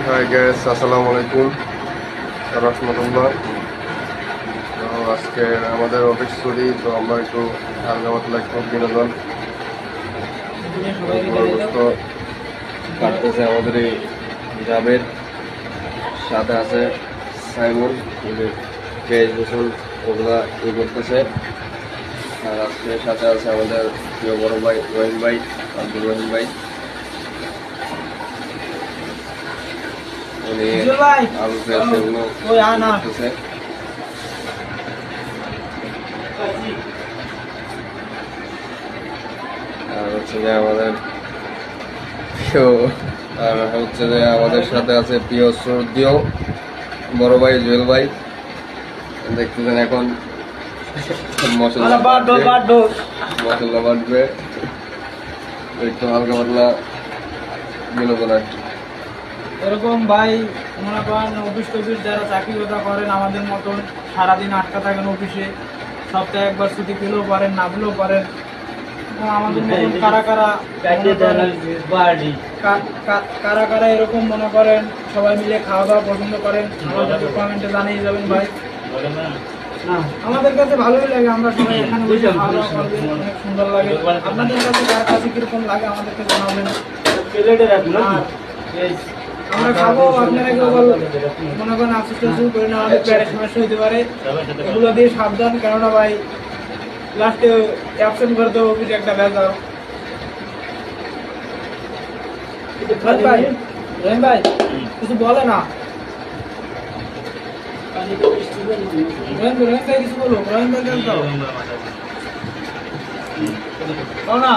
High gas, আসসালামু আলাইকুম রহমতুল্লাহ। তো আজকে আমাদের অফিস ছুটি, তো আমরা একটু হালকা পাতলা একটু বিনোদন কাটতেছে। আমাদের এই জাবেদ, সাথে আছে সাইমন, পেজ রসুন ওগুলা করতেছে। আর আজকে সাথে আছে আমাদের প্রিয় বড় ভাই রহিম ভাই, আব্দুল রহিম ভাই। উনি আলু পেঁয়াজ এগুলো করতেছে। আর হচ্ছে যে আমাদের সাথে আছে প্রিয় শ্রদ্ধেয় বড় ভাই জুয়েল ভাই। দেখতেছেন এখন মশলা বাটবে, একটু হালকা পাতলা বিনোদন আর কি। এরকম ভাই মনে করেন অফিস টফিস যারা চাকরি কথা করেন আমাদের মতন সারাদিন আটকা থাকেন অফিসে, সপ্তাহে একবার ছুটি পেলেও পারেন না পেলেও পারেন। আমাদের মতন কারা কারা এরকম মনে করেন সবাই মিলে খাওয়া দাওয়া পছন্দ করেন, আমাদের কমেন্টে জানিয়ে যাবেন ভাই। আমাদের কাছে ভালোই লাগে, আমরা সবাই এখানে বসে খাওয়া দাওয়া করবেন, অনেক সুন্দর লাগে। আপনাদের কাছে কার কাছে কিরকম লাগে আমাদেরকে জানাবেন। আমরা খাবো, আপনারা কেউ মনে করেন আফসোস শুরু করে না, অনেক প্যারের সমস্যা হতে পারে, এগুলো দিয়ে সাবধান। কেননা ভাই লাস্টে অ্যাবসেন্ট করে দেবো অফিসে একটা বেজার। ভাই রহিম ভাই কিছু বলে না, রহিম ভাই কিছু বলো, রহিম ভাই না